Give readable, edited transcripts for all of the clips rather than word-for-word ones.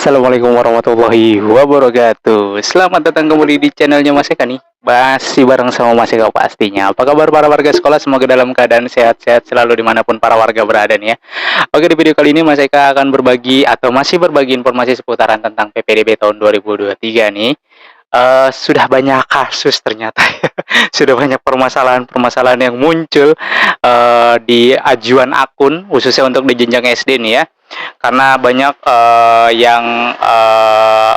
Assalamualaikum warahmatullahi wabarakatuh. Selamat datang kembali di channelnya Mas Eka nih. Masih bareng sama Mas Eka pastinya. Apa kabar para warga sekolah? Semoga dalam keadaan sehat-sehat selalu dimanapun para warga berada nih ya. Oke, di video kali ini Mas Eka akan berbagi atau masih berbagi informasi seputaran tentang PPDB tahun 2023 nih. Sudah banyak kasus ternyata ya. Sudah banyak permasalahan-permasalahan yang muncul di ajuan akun khususnya untuk di jenjang SD nih ya, karena banyak yang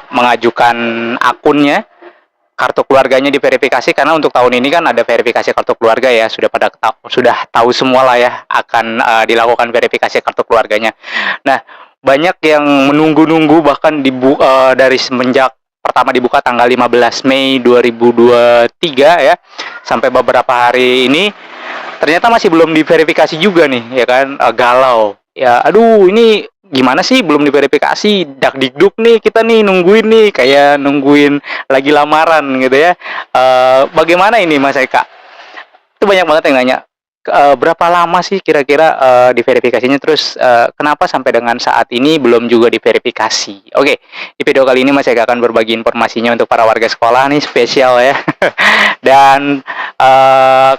mengajukan akunnya, kartu keluarganya diverifikasi, karena untuk tahun ini kan ada verifikasi kartu keluarga ya, sudah tahu semua lah ya akan dilakukan verifikasi kartu keluarganya. Nah, banyak yang menunggu-nunggu bahkan dari semenjak pertama dibuka tanggal 15 Mei 2023 ya, sampai beberapa hari ini ternyata masih belum diverifikasi juga nih ya kan. Galau ya, aduh ini gimana sih belum diverifikasi, dak dikduk nih kita nih nungguin nih kayak nungguin lagi lamaran gitu ya. Bagaimana ini Mas Eka? Itu banyak banget yang nanya, berapa lama sih kira-kira diverifikasinya, terus kenapa sampai dengan saat ini belum juga diverifikasi. Oke, di video kali ini Mas Eka akan berbagi informasinya untuk para warga sekolah nih, spesial ya. Dan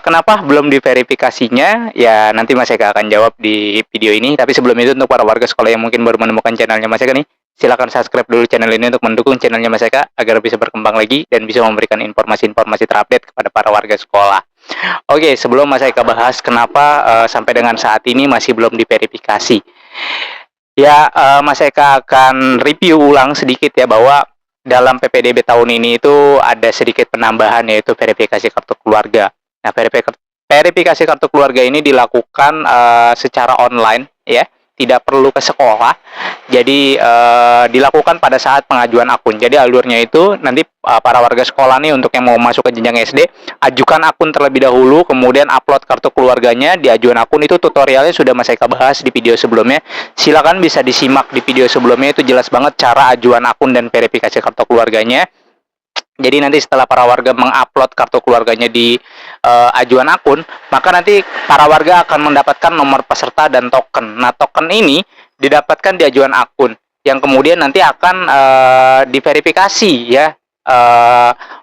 kenapa belum diverifikasinya ya, nanti Mas Eka akan jawab di video ini. Tapi sebelum itu, untuk para warga sekolah yang mungkin baru menemukan channelnya Mas Eka nih, silakan subscribe dulu channel ini untuk mendukung channelnya Mas Eka agar bisa berkembang lagi dan bisa memberikan informasi-informasi terupdate kepada para warga sekolah. Oke, sebelum Mas Eka bahas kenapa sampai dengan saat ini masih belum diverifikasi, ya Mas Eka akan review ulang sedikit ya, bahwa dalam PPDB tahun ini itu ada sedikit penambahan, yaitu verifikasi kartu keluarga. Nah, verifikasi kartu keluarga ini dilakukan secara online ya, tidak perlu ke sekolah. Jadi dilakukan pada saat pengajuan akun. Jadi alurnya itu nanti para warga sekolah nih, untuk yang mau masuk ke jenjang SD, ajukan akun terlebih dahulu, kemudian upload kartu keluarganya di ajuan akun. Itu tutorialnya sudah Mas Eka bahas di video sebelumnya. Silakan bisa disimak di video sebelumnya, itu jelas banget cara ajuan akun dan verifikasi kartu keluarganya. Jadi nanti setelah para warga mengupload kartu keluarganya di ajuan akun, maka nanti para warga akan mendapatkan nomor peserta dan token. Nah, token ini didapatkan di ajuan akun, yang kemudian nanti akan diverifikasi ya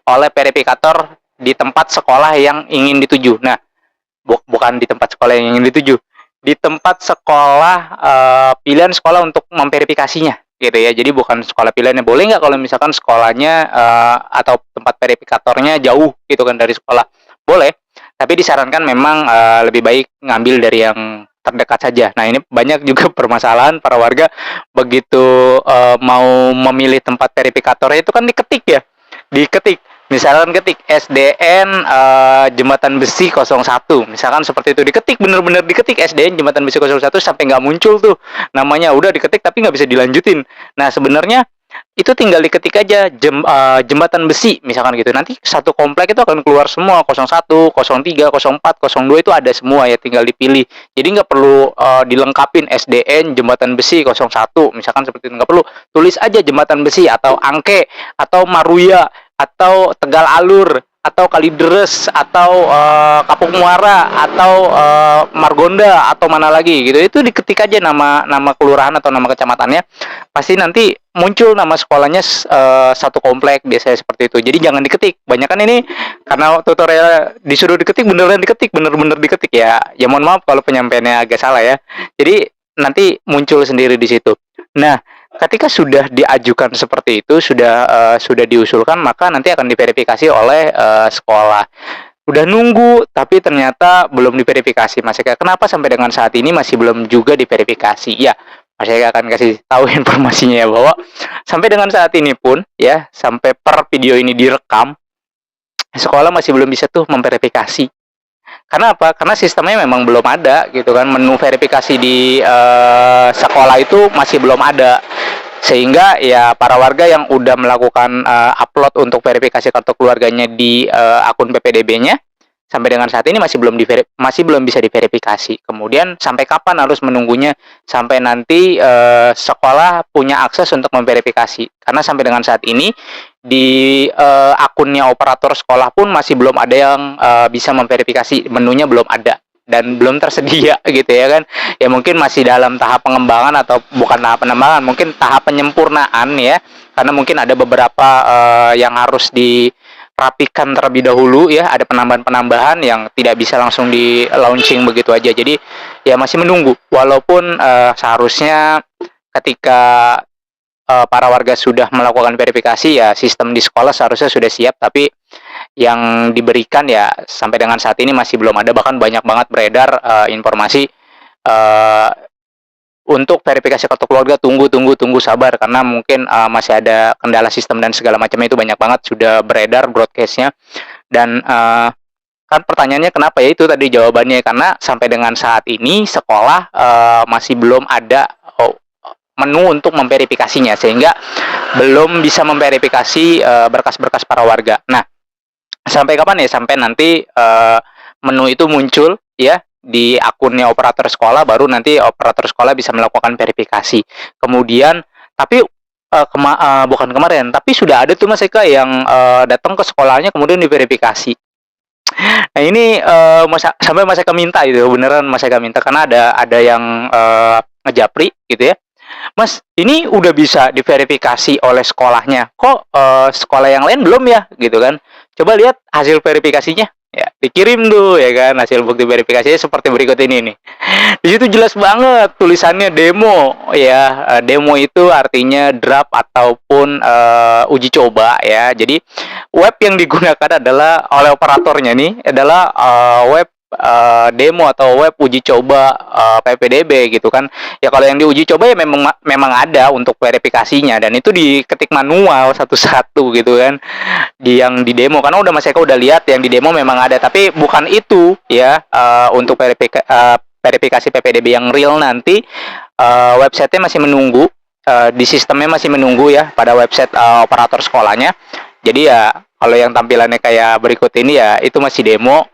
oleh verifikator di tempat sekolah yang ingin dituju. Nah, bukan di tempat sekolah yang ingin dituju, di tempat sekolah pilihan sekolah untuk memverifikasinya gitu ya. Jadi bukan sekolah pilihannya. Boleh nggak kalau misalkan sekolahnya atau tempat verifikatornya jauh gitu kan dari sekolah? Boleh, tapi disarankan memang lebih baik ngambil dari yang terdekat saja. Nah, ini banyak juga permasalahan para warga begitu mau memilih tempat verifikatornya, itu kan diketik ya, diketik. Misalkan ketik SDN Jembatan Besi 01, misalkan seperti itu, diketik, bener-bener diketik SDN Jembatan Besi 01 sampai nggak muncul tuh namanya, udah diketik tapi nggak bisa dilanjutin. Nah, sebenarnya itu tinggal diketik aja Jembatan Besi misalkan gitu, nanti satu komplek itu akan keluar semua, 01, 03, 04, 02 itu ada semua ya, tinggal dipilih. Jadi nggak perlu dilengkapin SDN Jembatan Besi 01 misalkan, seperti itu nggak perlu, tulis aja Jembatan Besi atau Angke atau Maruya atau Tegal Alur atau Kalideres atau Kapuk Muara atau Margonda atau mana lagi gitu. Itu diketik aja nama kelurahan atau nama kecamatannya, pasti nanti muncul nama sekolahnya satu komplek, biasanya seperti itu. Jadi jangan diketik. Banyakan ini karena tutorial disuruh diketik, beneran diketik, bener-bener diketik ya. Ya mohon maaf kalau penyampaiannya agak salah ya. Jadi nanti muncul sendiri di situ. Nah, ketika sudah diajukan seperti itu, sudah diusulkan, maka nanti akan diverifikasi oleh sekolah. Udah nunggu tapi ternyata belum diverifikasi, Mas Eka. Kenapa sampai dengan saat ini masih belum juga diverifikasi? Ya, Mas Eka akan kasih tahu informasinya ya, bahwa sampai dengan saat ini pun ya, sampai per video ini direkam, sekolah masih belum bisa tuh memverifikasi. Karena apa? Karena sistemnya memang belum ada gitu kan. Menu verifikasi di sekolah itu masih belum ada. Sehingga ya para warga yang udah melakukan upload untuk verifikasi kartu keluarganya di akun PPDB-nya, sampai dengan saat ini masih belum bisa diverifikasi. Kemudian sampai kapan harus menunggunya? Sampai nanti sekolah punya akses untuk memverifikasi. Karena sampai dengan saat ini di akunnya operator sekolah pun masih belum ada yang bisa memverifikasi, menunya belum ada dan belum tersedia gitu ya kan. Ya mungkin masih dalam tahap pengembangan atau bukan tahap pengembangan, mungkin tahap penyempurnaan ya. Karena mungkin ada beberapa yang harus dirapikan terlebih dahulu ya, ada penambahan-penambahan yang tidak bisa langsung di launching begitu aja. Jadi ya masih menunggu. Walaupun seharusnya ketika para warga sudah melakukan verifikasi ya sistem di sekolah seharusnya sudah siap, tapi yang diberikan ya sampai dengan saat ini masih belum ada. Bahkan banyak banget beredar informasi uh, untuk verifikasi kartu keluarga tunggu sabar karena mungkin masih ada kendala sistem dan segala macamnya. Itu banyak banget sudah beredar broadcastnya. Dan kan pertanyaannya kenapa, ya itu tadi jawabannya, karena sampai dengan saat ini sekolah masih belum ada menu untuk memverifikasinya, sehingga belum bisa memverifikasi berkas-berkas para warga. Nah, sampai kapan ya? Sampai nanti menu itu muncul ya di akunnya operator sekolah, baru nanti operator sekolah bisa melakukan verifikasi. Kemudian, tapi bukan kemarin, tapi sudah ada tuh Mas Eka yang datang ke sekolahnya kemudian diverifikasi. Nah ini sampai Mas Eka minta itu, beneran Mas Eka minta, karena ada yang ngejapri gitu ya. Mas, ini udah bisa diverifikasi oleh sekolahnya, kok sekolah yang lain belum ya, gitu kan? Coba lihat hasil verifikasinya, ya dikirim tuh ya kan, hasil bukti verifikasinya seperti berikut ini nih. Di situ jelas banget tulisannya demo, ya. Demo itu artinya draft ataupun uji coba ya. Jadi web yang digunakan adalah oleh operatornya nih adalah web demo atau web uji coba PPDB gitu kan. Ya kalau yang diuji coba ya memang ada untuk verifikasinya, dan itu diketik manual satu-satu gitu kan. Yang di demo, karena Mas Eka udah lihat yang di demo memang ada, tapi bukan itu ya. Untuk verifikasi PPDB yang real nanti websitenya masih menunggu, di sistemnya masih menunggu ya pada website operator sekolahnya. Jadi ya kalau yang tampilannya kayak berikut ini ya itu masih demo.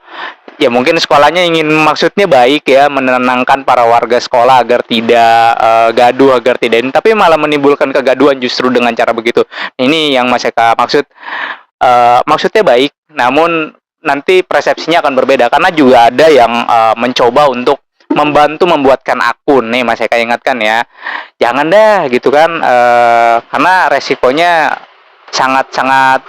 Ya mungkin sekolahnya ingin, maksudnya baik ya, menenangkan para warga sekolah agar tidak gaduh, agar tidak ini, tapi malah menimbulkan kegaduhan justru dengan cara begitu. Ini yang Mas Eka maksud, maksudnya baik, namun nanti persepsinya akan berbeda, karena juga ada yang mencoba untuk membantu membuatkan akun nih. Mas Eka ingatkan ya, jangan dah gitu kan, karena resikonya sangat-sangat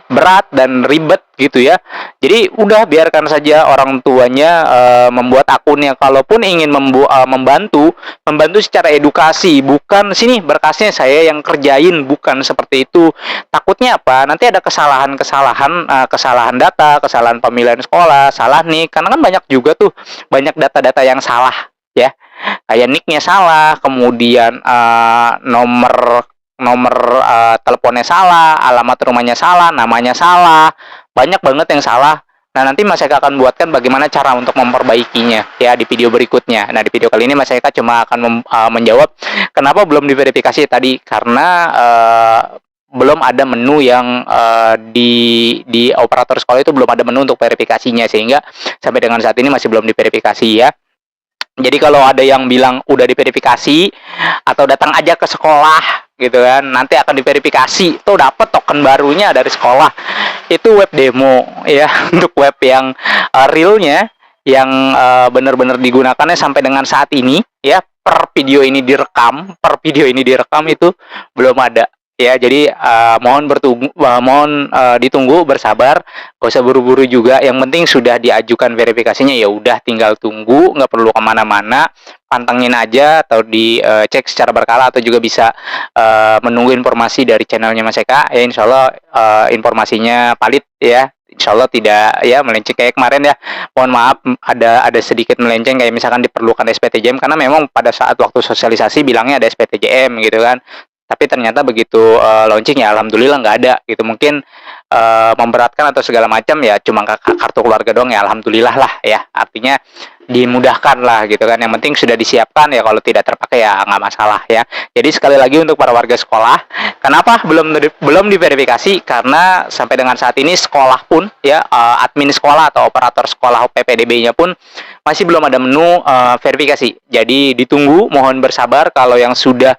berat dan ribet gitu ya. Jadi udah biarkan saja orang tuanya membuat akunnya. Kalaupun ingin membantu secara edukasi, bukan sini berkasnya saya yang kerjain, bukan seperti itu. Takutnya apa? Nanti ada kesalahan data, kesalahan pemilihan sekolah, salah nih. Karena kan banyak juga tuh, banyak data-data yang salah ya. Kayak nicknya salah, kemudian nomor teleponnya salah, alamat rumahnya salah, namanya salah, banyak banget yang salah. Nah, nanti Mas Eka akan buatkan bagaimana cara untuk memperbaikinya ya di video berikutnya. Nah, di video kali ini Mas Eka cuma akan menjawab kenapa belum diverifikasi tadi, karena belum ada menu yang di operator sekolah itu belum ada menu untuk verifikasinya, sehingga sampai dengan saat ini masih belum diverifikasi ya. Jadi kalau ada yang bilang udah diverifikasi atau datang aja ke sekolah gitu kan, nanti akan diverifikasi, tuh dapat token barunya dari sekolah, itu web demo ya. Untuk web yang realnya, yang benar-benar digunakannya sampai dengan saat ini ya, per video ini direkam itu belum ada ya. Jadi mohon ditunggu, bersabar, gak usah buru-buru juga. Yang penting sudah diajukan verifikasinya, ya udah tinggal tunggu, nggak perlu kemana-mana, pantengin aja atau dicek secara berkala, atau juga bisa menunggu informasi dari channelnya Mas Eka ya. Insya Allah informasinya valid ya. Insya Allah tidak ya melenceng kayak kemarin ya. Mohon maaf ada sedikit melenceng, kayak misalkan diperlukan SPTJM, karena memang pada saat waktu sosialisasi bilangnya ada SPTJM gitu kan. Tapi ternyata begitu launching ya alhamdulillah nggak ada gitu. Mungkin memberatkan atau segala macam ya, cuma kartu keluarga doang ya, alhamdulillah lah ya. Artinya dimudahkan lah gitu kan. Yang penting sudah disiapkan ya, kalau tidak terpakai ya nggak masalah ya. Jadi sekali lagi untuk para warga sekolah, kenapa belum diverifikasi? Karena sampai dengan saat ini sekolah pun ya, admin sekolah atau operator sekolah PPDB-nya pun masih belum ada menu verifikasi. Jadi ditunggu, mohon bersabar. Kalau yang sudah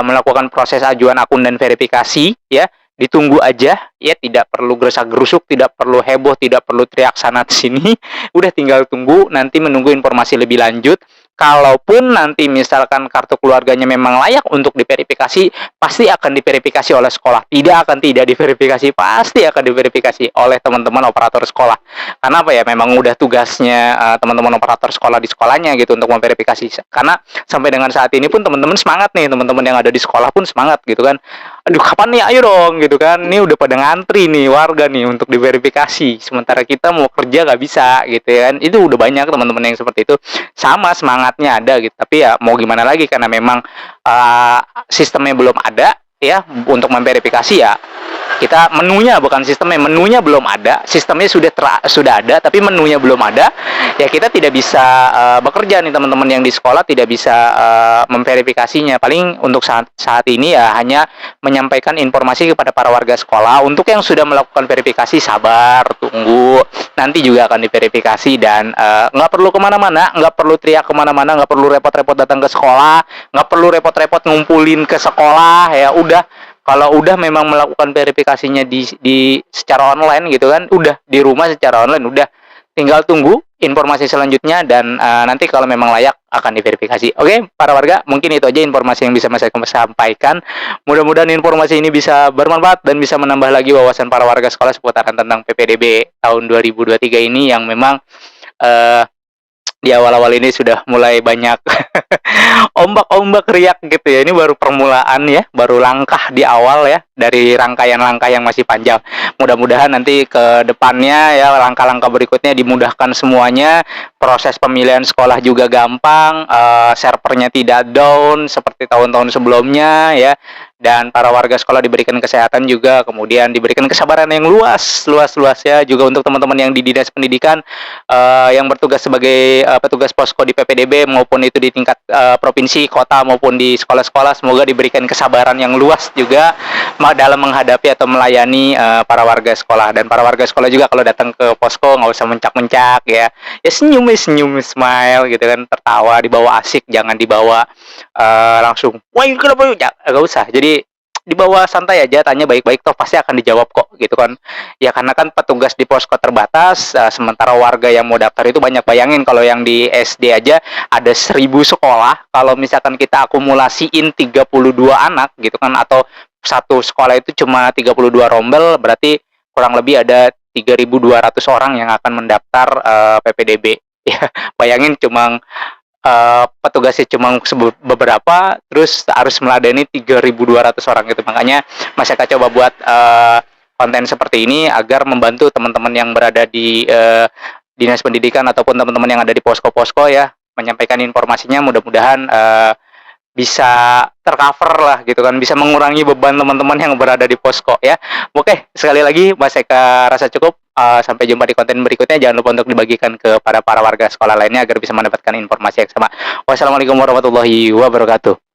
melakukan proses ajuan akun dan verifikasi ya, ditunggu aja ya, tidak perlu gerusak-gerusuk, tidak perlu heboh, tidak perlu teriak sana sini. Udah tinggal tunggu nanti menunggu informasi lebih lanjut. Kalaupun nanti misalkan kartu keluarganya memang layak untuk diverifikasi, pasti akan diverifikasi oleh sekolah. Tidak akan tidak diverifikasi, pasti akan diverifikasi oleh teman-teman operator sekolah. Karena apa ya, memang udah tugasnya teman-teman operator sekolah di sekolahnya gitu untuk memverifikasi. Karena sampai dengan saat ini pun teman-teman semangat nih, teman-teman yang ada di sekolah pun semangat gitu kan. Aduh, kapan nih, ayo dong gitu kan. Ini udah pada ngantri nih warga nih untuk diverifikasi. Sementara kita mau kerja nggak bisa gitu kan. Itu udah banyak teman-teman yang seperti itu. Sama semangatnya ada gitu. Tapi ya mau gimana lagi, karena memang sistemnya belum ada ya untuk memverifikasi ya. Kita menunya, bukan sistemnya, menunya belum ada, sistemnya sudah ada tapi menunya belum ada, ya kita tidak bisa bekerja nih teman-teman yang di sekolah, tidak bisa memverifikasinya. Paling untuk saat ini ya hanya menyampaikan informasi kepada para warga sekolah. Untuk yang sudah melakukan verifikasi, sabar, tunggu, nanti juga akan diverifikasi. Dan nggak perlu kemana-mana, nggak perlu teriak kemana-mana, nggak perlu repot-repot datang ke sekolah, nggak perlu repot-repot ngumpulin ke sekolah. Ya udah, kalau udah memang melakukan verifikasinya di secara online gitu kan, udah di rumah secara online, udah tinggal tunggu informasi selanjutnya. Dan nanti kalau memang layak akan diverifikasi. Oke, para warga, mungkin itu aja informasi yang bisa saya sampaikan. Mudah-mudahan informasi ini bisa bermanfaat dan bisa menambah lagi wawasan para warga sekolah seputaran tentang PPDB tahun 2023 ini, yang memang di awal-awal ini sudah mulai banyak ombak-ombak riak gitu ya. Ini baru permulaan ya, baru langkah di awal ya dari rangkaian-langkah yang masih panjang. Mudah-mudahan nanti ke depannya ya langkah-langkah berikutnya dimudahkan semuanya. Proses pemilihan sekolah juga gampang, servernya tidak down seperti tahun-tahun sebelumnya ya. Dan para warga sekolah diberikan kesehatan juga, kemudian diberikan kesabaran yang luas ya juga untuk teman-teman yang di dinas pendidikan, yang bertugas sebagai petugas posko di PPDB, maupun itu di tingkat provinsi, kota, maupun di sekolah-sekolah. Semoga diberikan kesabaran yang luas juga dalam menghadapi atau melayani para warga sekolah. Dan para warga sekolah juga kalau datang ke posko nggak usah mencak-mencak ya senyum smile gitu kan, tertawa, dibawa asik, jangan dibawa langsung wah ini kenapa, nggak usah. Jadi dibawa santai aja, tanya baik-baik, toh pasti akan dijawab kok gitu kan ya. Karena kan petugas di posko terbatas, sementara warga yang mau daftar itu banyak. Bayangin kalau yang di SD aja ada 1.000 sekolah, kalau misalkan kita akumulasiin 32 anak gitu kan, atau satu sekolah itu cuma 32 rombel, berarti kurang lebih ada 3.200 orang yang akan mendaftar PPDB ya. Bayangin cuma petugasnya cuma beberapa, terus harus meladeni 3.200 orang gitu. Makanya masyarakat coba buat konten seperti ini agar membantu teman-teman yang berada di dinas pendidikan ataupun teman-teman yang ada di posko-posko ya, menyampaikan informasinya. Mudah-mudahan bisa tercover lah gitu kan, bisa mengurangi beban teman-teman yang berada di posko ya. Oke, sekali lagi Mas Eka rasa cukup. Sampai jumpa di konten berikutnya. Jangan lupa untuk dibagikan kepada para warga sekolah lainnya agar bisa mendapatkan informasi yang sama. Wassalamualaikum warahmatullahi wabarakatuh.